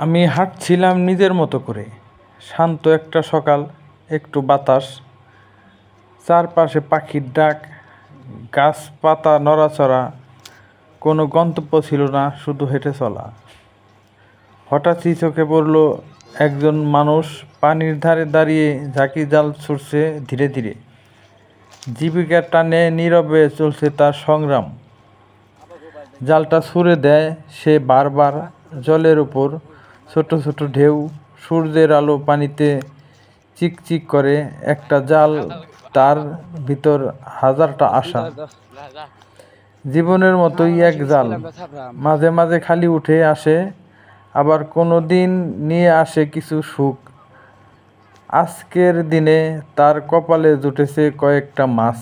আমি হাঁটছিলাম নিজের মতো করে। শান্ত একটা সকাল, একটু বাতাস, চারপাশে পাখির ডাক, গাছপাতা নড়াচড়া। কোনো গন্তব্য ছিল না, শুধু হেঁটে চলা। হঠাৎই চোখে পড়ল একজন মানুষ পানির ধারে দাঁড়িয়ে ঝাঁকি জাল ছুটছে ধীরে ধীরে। জীবিকার টানে নীরবে চলছে তার সংগ্রাম। জালটা ছুঁড়ে দেয় সে বারবার। জলের উপর ছোট ছোট ঢেউ, সূর্যের আলো পানিতে চিকচিক করে। একটা জাল, তার ভিতর হাজারটা আশা। জীবনের মতোই এক জাল, মাঝে মাঝে খালি উঠে আসে, আবার কোনো দিন নিয়ে আসে কিছু সুখ। আজকের দিনে তার কপালে জুটেছে কয়েকটা মাছ।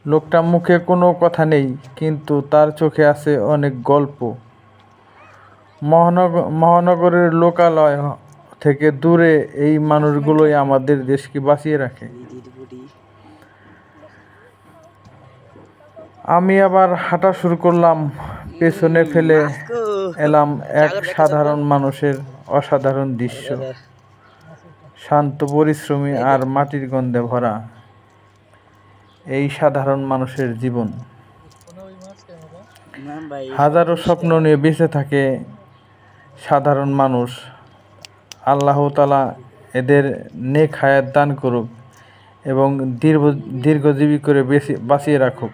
লোকটা মুখে কোনো কথা নেই, কিন্তু তার চোখে আছে অনেক গল্প। মহানগরের লোকালয় থেকে দূরে এই মানুষগুলোই আমাদের দেশকে বাঁচিয়ে রাখে। আমি আবার হাঁটা শুরু করলাম, পেছনে ফেলে এলাম এক সাধারণ মানুষের অসাধারণ দৃশ্য। শান্ত, পরিশ্রমী আর মাটির গন্ধে ভরা এই সাধারণ মানুষের জীবন। হাজারো স্বপ্ন নিয়ে বেঁচে থাকে সাধারণ মানুষ। আল্লাহ তাআলা এদের নেক হায়াত দান করুক এবং দীর্ঘজীবী করে বাঁচিয়ে রাখুক।